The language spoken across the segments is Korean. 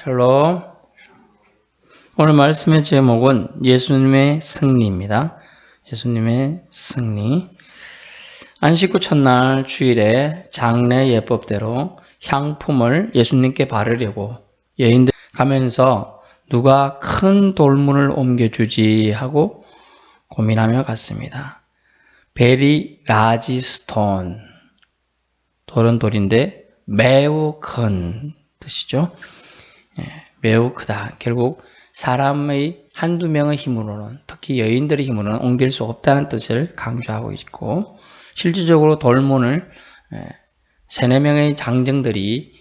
샬롬. 오늘 말씀의 제목은 예수님의 승리입니다. 예수님의 승리. 안식 후 첫날 주일에 장례 예법대로 향품을 예수님께 바르려고 여인들 가면서 누가 큰 돌문을 옮겨주지 하고 고민하며 갔습니다. 베리 라지 스톤. 돌은 돌인데 매우 큰 뜻이죠. 매우 크다. 결국 사람의 한두 명의 힘으로는, 특히 여인들의 힘으로는 옮길 수 없다는 뜻을 강조하고 있고, 실질적으로 돌문을 3-4명의 장정들이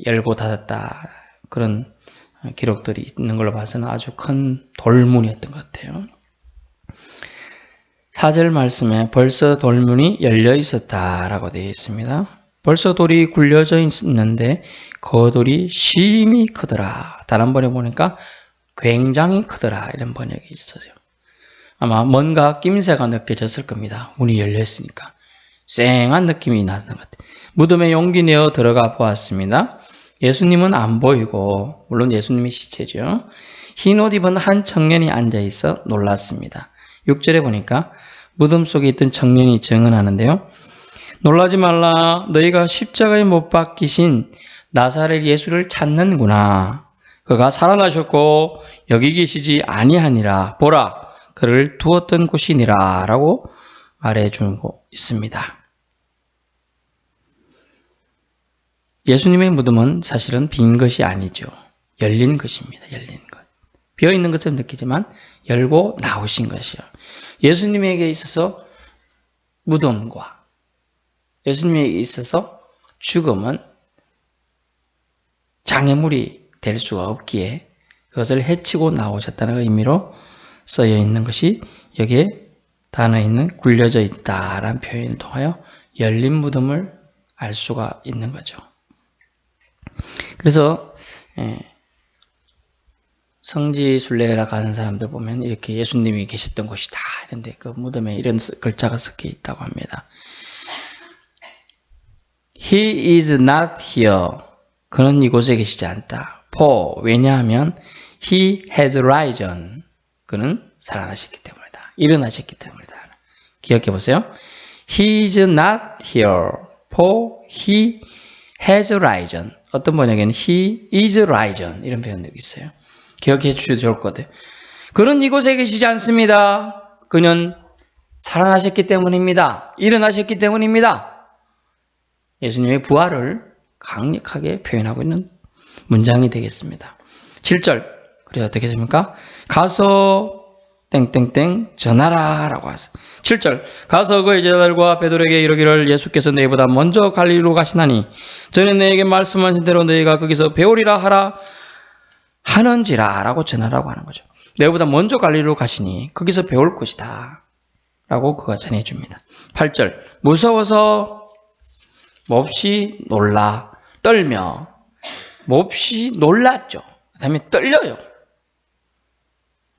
열고 닫았다. 그런 기록들이 있는 걸로 봐서는 아주 큰 돌문이었던 것 같아요. 4절 말씀에 벌써 돌문이 열려 있었다라고 되어 있습니다. 벌써 돌이 굴려져 있는데 그 돌이 심히 크더라. 다른 번에 보니까 굉장히 크더라. 이런 번역이 있어요. 아마 뭔가 낌새가 느껴졌을 겁니다. 문이 열려 있으니까. 쌩한 느낌이 나는 것 같아요. 무덤에 용기 내어 들어가 보았습니다. 예수님은 안 보이고, 물론 예수님이 시체죠. 흰 옷 입은 한 청년이 앉아있어 놀랐습니다. 6절에 보니까 무덤 속에 있던 청년이 증언하는데요. 놀라지 말라. 너희가 십자가에 못 박히신 나사렛 예수를 찾는구나. 그가 살아나셨고 여기 계시지 아니하니라. 보라, 그를 두었던 곳이니라 라고 말해주고 있습니다. 예수님의 무덤은 사실은 빈 것이 아니죠. 열린 것입니다. 열린 것. 비어있는 것처럼 느끼지만 열고 나오신 것이요. 예수님에게 있어서 무덤과 예수님에게 있어서 죽음은 장애물이 될 수가 없기에 그것을 해치고 나오셨다는 의미로 쓰여 있는 것이 여기에 단어에 있는 굴려져 있다라는 표현을 통하여 열린 무덤을 알 수가 있는 거죠. 그래서 성지 순례라 가는 사람들 보면 이렇게 예수님이 계셨던 곳이다 이런데 그 무덤에 이런 글자가 섞여 있다고 합니다. He is not here. 그는 이곳에 계시지 않다. For, 왜냐하면 He has risen. 그는 살아나셨기 때문이다. 일어나셨기 때문이다. 기억해 보세요. He is not here. For He has risen. 어떤 번역에는 He is risen. 이런 표현이 있어요. 기억해 주셔도 좋을 것 같아요. 그는 이곳에 계시지 않습니다. 그는 살아나셨기 때문입니다. 일어나셨기 때문입니다. 예수님의 부활을 강력하게 표현하고 있는 문장이 되겠습니다. 7절. 그래서 어떻게 했습니까? 가서 땡땡땡 전하라 라고 하세요. 7절. 가서 그의 제자들과 베드로에게 이르기를 예수께서 너희보다 먼저 갈릴리로 가시나니 전에 너희에게 말씀하신 대로 너희가 거기서 배우리라 하라 하는지라 라고 전하라고 하는 거죠. 너희보다 먼저 갈릴리로 가시니 거기서 배울 것이다 라고 그가 전해줍니다. 8절. 무서워서 몹시 놀라 떨며 몹시 놀랐죠. 그 다음에 떨려요.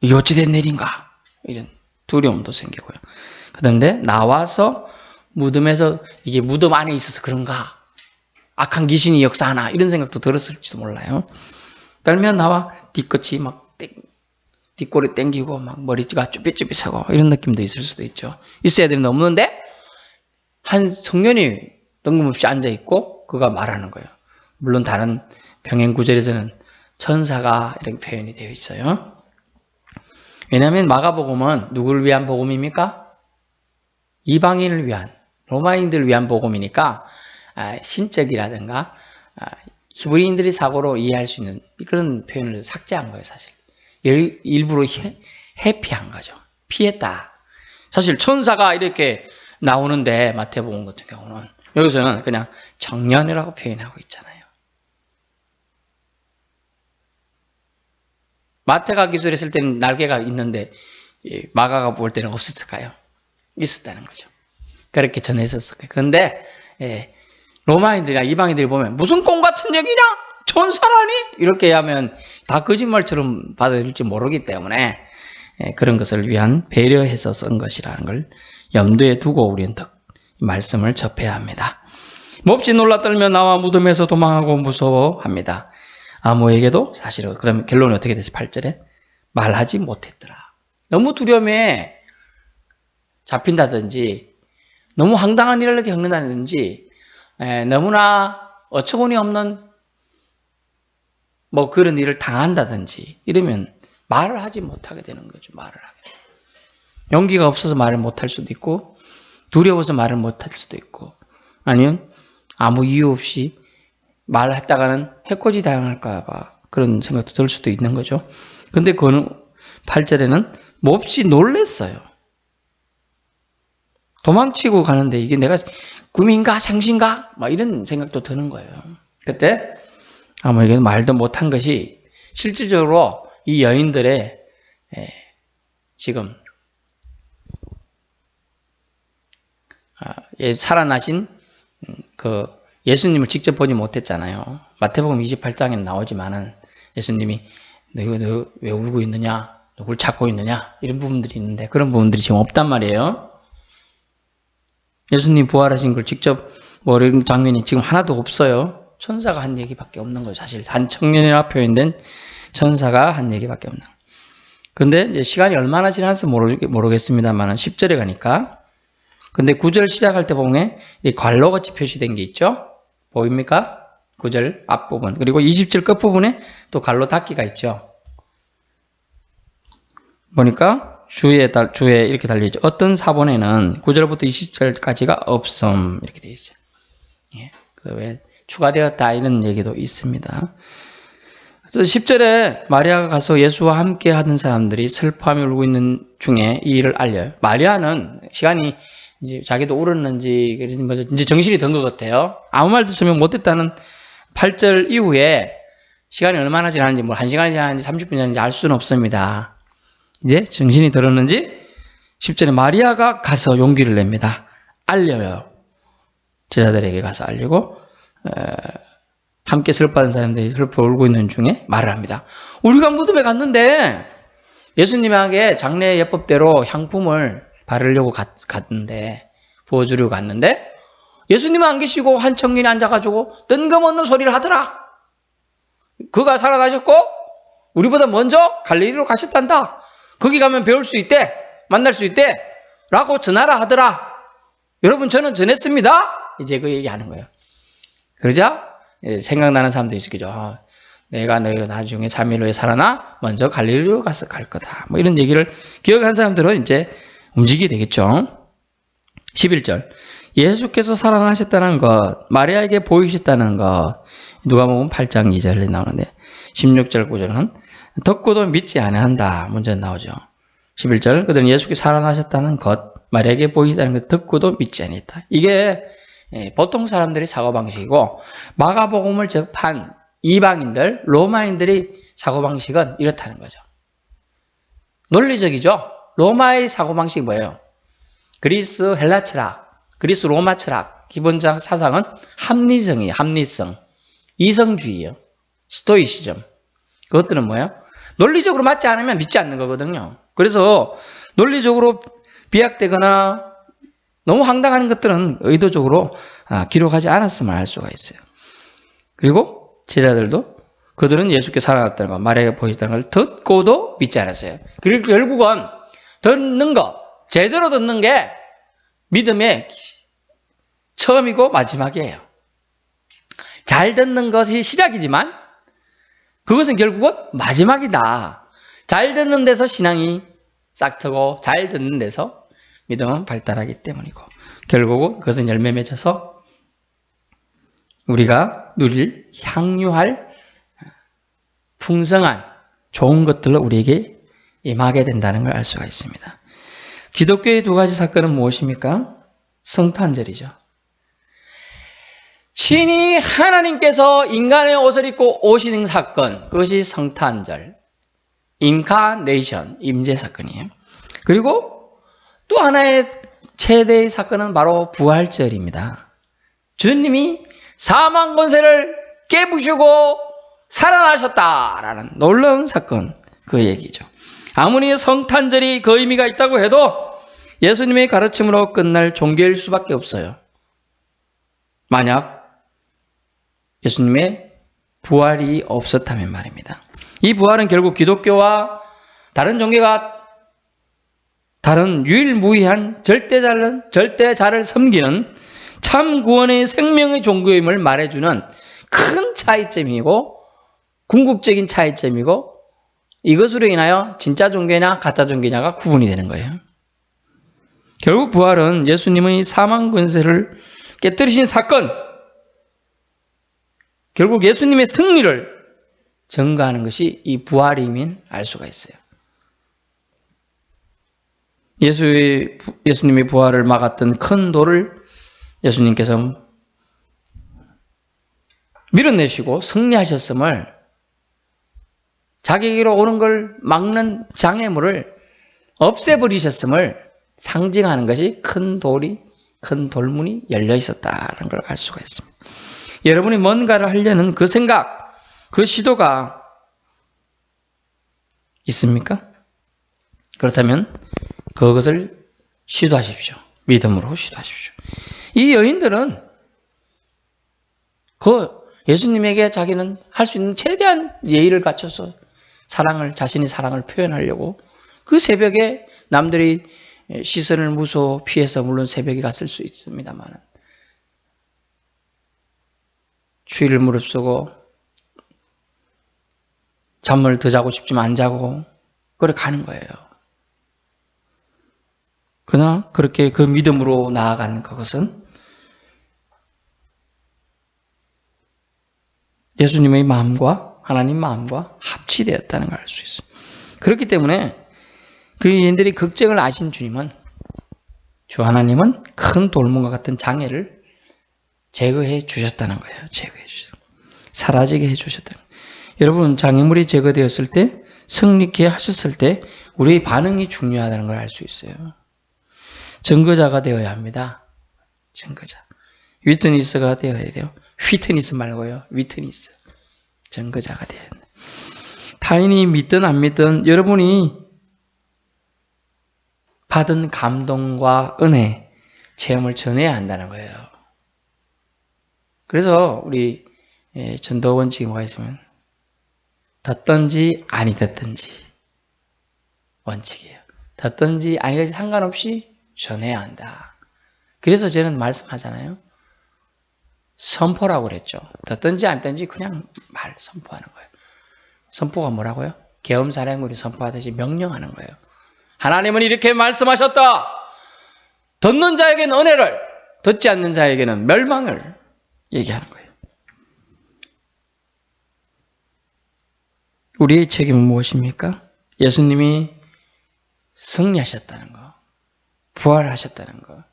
이게 어찌된 일인가 이런 두려움도 생기고요. 그런데 나와서 무덤에서 이게 무덤 안에 있어서 그런가 악한 귀신이 역사하나 이런 생각도 들었을지도 몰라요. 떨면 나와 뒤끝이 막 뒷골이 땡기고 막 머리가 쭈삣쭈삣하고 이런 느낌도 있을 수도 있죠. 있어야 되는데 없는데 한 청년이 뜬금없이 앉아있고 그가 말하는 거예요. 물론 다른 병행 구절에서는 천사가 이렇게 표현이 되어 있어요. 왜냐하면 마가복음은 누구를 위한 복음입니까? 이방인을 위한, 로마인들을 위한 복음이니까 신적이라든가 히브리인들이 사고로 이해할 수 있는 그런 표현을 삭제한 거예요. 사실 일부러 회피한 거죠. 피했다. 사실 천사가 이렇게 나오는데 마태복음 같은 경우는 여기서는 그냥 청년이라고 표현하고 있잖아요. 마태가 기술했을 때는 날개가 있는데 마가가 볼 때는 없었을까요? 있었다는 거죠. 그렇게 전했었을 거예요. 그런데 로마인들이나 이방인들이 보면 무슨 꿈 같은 얘기냐? 천사라니? 이렇게 하면 다 거짓말처럼 받아들일지 모르기 때문에 그런 것을 위한 배려해서 쓴 것이라는 걸 염두에 두고 우리는 말씀을 접해야 합니다. 몹시 놀라 떨며 나와 무덤에서 도망하고 무서워합니다. 아무에게도 사실은 그럼 결론이 어떻게 됐어요? 8절에 말하지 못했더라. 너무 두려움에 잡힌다든지 너무 황당한 일을 겪는다든지 너무나 어처구니 없는 뭐 그런 일을 당한다든지 이러면 말을 하지 못하게 되는 거죠. 말을 하게 돼요. 용기가 없어서 말을 못할 수도 있고 두려워서 말을 못할 수도 있고 아니면 아무 이유 없이 말을 했다가는 해코지 당할까 봐 그런 생각도 들 수도 있는 거죠. 근데 그거는 8절에는 몹시 놀랬어요. 도망치고 가는데 이게 내가 꿈인가 생신가 막 이런 생각도 드는 거예요. 그때 아무에게도 말도 못한 것이 실질적으로 이 여인들의 지금 살아나신 그 예수님을 직접 보지 못했잖아요. 마태복음 28장에 나오지만은 예수님이 너 왜 울고 있느냐? 누굴 찾고 있느냐? 이런 부분들이 있는데 그런 부분들이 지금 없단 말이에요. 예수님 부활하신 걸 직접 모르는 장면이 지금 하나도 없어요. 천사가 한 얘기밖에 없는 거예요. 사실 한 청년이라 표현된 천사가 한 얘기밖에 없는 거예요. 근데 이제 시간이 얼마나 지나서 모르겠습니다만 10절에 가니까 근데 9절 시작할 때 보면 이 괄호같이 표시된 게 있죠. 보입니까? 9절 앞부분 그리고 20절 끝부분에 또 괄호 닫기가 있죠. 보니까 주에 이렇게 달려있죠. 어떤 사본에는 9절부터 20절까지가 없음 이렇게 되어 있어요. 예, 그 왜 추가되었다 이런 얘기도 있습니다. 그래서 10절에 마리아가 가서 예수와 함께 하던 사람들이 슬퍼하며 울고 있는 중에 이 일을 알려요. 마리아는 시간이 이제 자기도 울었는지 이제 정신이 든 것 같아요. 아무 말도 설명 못했다는 8절 이후에 시간이 얼마나 지났는지 뭐 1시간이 지났는지 30분이 지났는지 알 수는 없습니다. 이제 정신이 들었는지 10절에 마리아가 가서 용기를 냅니다. 알려요. 제자들에게 가서 알리고 함께 슬퍼하는 사람들이 슬퍼 울고 있는 중에 말을 합니다. 우리가 무덤에 갔는데 예수님에게 장례 예법대로 향품을 바르려고 갔는데 부어주려고 갔는데 예수님은 안 계시고 한 청년이 앉아가지고 뜬금없는 소리를 하더라. 그가 살아나셨고 우리보다 먼저 갈릴리로 가셨단다. 거기 가면 배울 수 있대. 만날 수 있대. 라고 전하라 하더라. 여러분 저는 전했습니다. 이제 그 얘기하는 거예요. 그러자 생각나는 사람도 있겠죠. 내가 너희가 나중에 3일 후에 살아나 먼저 갈릴리로 가서 갈 거다. 뭐 이런 얘기를 기억한 사람들은 이제 움직이게 되겠죠. 11절 예수께서 살아나셨다는 것, 마리아에게 보이셨다는 것 누가복음 8장 2절에 나오는데 16절 9절은 듣고도 믿지 아니한다 문제 나오죠. 11절 그들은 예수께서 살아나셨다는 것, 마리아에게 보이셨다는 것 듣고도 믿지 아니했다. 이게 보통 사람들의 사고방식이고 마가복음을 접한 이방인들, 로마인들의 사고방식은 이렇다는 거죠. 논리적이죠. 로마의 사고방식이 뭐예요? 그리스 헬라 철학, 그리스 로마 철학 기본적 사상은 합리성이에요. 합리성. 이성주의예요. 스토이시즘. 그것들은 뭐예요? 논리적으로 맞지 않으면 믿지 않는 거거든요. 그래서 논리적으로 비약되거나 너무 황당한 것들은 의도적으로 기록하지 않았음을 알 수가 있어요. 그리고 제자들도 그들은 예수께서 살아났다는 것, 마리아가 보이셨다는 걸 듣고도 믿지 않았어요. 그리고 결국은 듣는 것, 제대로 듣는 게 믿음의 처음이고 마지막이에요. 잘 듣는 것이 시작이지만 그것은 결국은 마지막이다. 잘 듣는 데서 신앙이 싹트고 잘 듣는 데서 믿음은 발달하기 때문이고 결국은 그것은 열매 맺어서 우리가 누릴 향유할 풍성한 좋은 것들로 우리에게 임하게 된다는 걸 알 수가 있습니다. 기독교의 두 가지 사건은 무엇입니까? 성탄절이죠. 친히 하나님께서 인간의 옷을 입고 오시는 사건, 그것이 성탄절, 인카네이션, 임재 사건이에요. 그리고 또 하나의 최대의 사건은 바로 부활절입니다. 주님이 사망 권세를 깨부시고 살아나셨다라는 놀라운 사건, 그 얘기죠. 아무리 성탄절이 그 의미가 있다고 해도 예수님의 가르침으로 끝날 종교일 수밖에 없어요. 만약 예수님의 부활이 없었다면 말입니다. 이 부활은 결국 기독교와 다른 종교가 다른 유일무이한 절대자를 섬기는 참 구원의 생명의 종교임을 말해주는 큰 차이점이고 궁극적인 차이점이고 이것으로 인하여 진짜 종교냐 가짜 종교냐가 구분이 되는 거예요. 결국 부활은 예수님의 사망 권세를 깨뜨리신 사건, 결국 예수님의 승리를 증거하는 것이 이 부활임인 알 수가 있어요. 예수님의 부활을 막았던 큰 돌을 예수님께서 밀어내시고 승리하셨음을, 자기에게로 오는 걸 막는 장애물을 없애버리셨음을 상징하는 것이 큰 돌문이 열려 있었다는 걸 알 수가 있습니다. 여러분이 뭔가를 하려는 그 생각, 그 시도가 있습니까? 그렇다면 그것을 시도하십시오. 믿음으로 시도하십시오. 이 여인들은 예수님에게 자기는 할 수 있는 최대한 예의를 갖춰서 자신의 사랑을 표현하려고 그 새벽에 남들이 시선을 무서워 피해서 물론 새벽에 갔을 수 있습니다만 추위를 무릅쓰고 잠을 더 자고 싶지만 안 자고 그래 가는 거예요. 그러나 그렇게 그 믿음으로 나아가는 그것은 예수님의 마음과 하나님 마음과 합치되었다는 걸 알 수 있어요. 그렇기 때문에 그 여인들이 걱정을 아신 주님은, 주 하나님은 큰 돌문과 같은 장애를 제거해 주셨다는 거예요. 제거해 주셨어요. 사라지게 해 주셨다는 거예요. 여러분, 장애물이 제거되었을 때, 승리케 하셨을 때 우리의 반응이 중요하다는 걸 알 수 있어요. 증거자가 되어야 합니다. 증거자. 위트니스가 되어야 돼요. 휘트니스 말고요. 위트니스. 증거자가 되어야 합니다. 타인이 믿든 안 믿든 여러분이 받은 감동과 은혜, 체험을 전해야 한다는 거예요. 그래서 우리 전도 원칙이 뭐가 있으면 듣든지 아니 듣든지 원칙이에요. 듣든지 아니 듣든지 상관없이 전해야 한다. 그래서 저는 말씀하잖아요. 선포라고 그랬죠. 듣든지 안 듣든지 그냥 선포하는 거예요. 선포가 뭐라고요? 계엄사령군이 선포하듯이 명령하는 거예요. 하나님은 이렇게 말씀하셨다. 듣는 자에게는 은혜를, 듣지 않는 자에게는 멸망을 얘기하는 거예요. 우리의 책임은 무엇입니까? 예수님이 승리하셨다는 거, 부활하셨다는 거,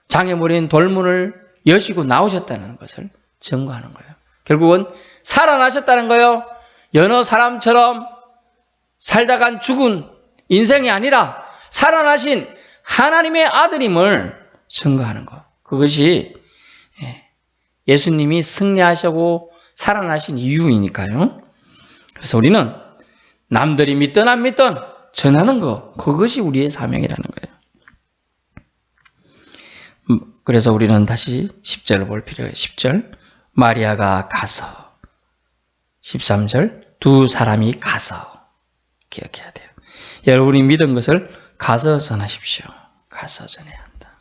장애물인 돌문을 여시고 나오셨다는 것을 증거하는 거예요. 결국은 살아나셨다는 거예요. 여러 사람처럼 살다간 죽은 인생이 아니라 살아나신 하나님의 아들임을 증거하는 것. 그것이 예수님이 승리하시고 살아나신 이유이니까요. 그래서 우리는 남들이 믿든 안 믿든 전하는 것, 그것이 우리의 사명이라는 거예요. 그래서 우리는 다시 10절을 볼 필요해요. 10절. 마리아가 가서. 13절. 두 사람이 가서. 기억해야 돼요. 여러분이 믿은 것을 가서 전하십시오. 가서 전해야 한다.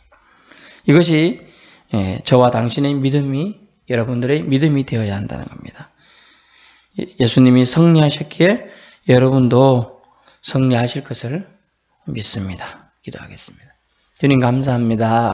이것이 저와 당신의 믿음이, 여러분들의 믿음이 되어야 한다는 겁니다. 예수님이 승리하셨기에 여러분도 승리하실 것을 믿습니다. 기도하겠습니다. 주님 감사합니다.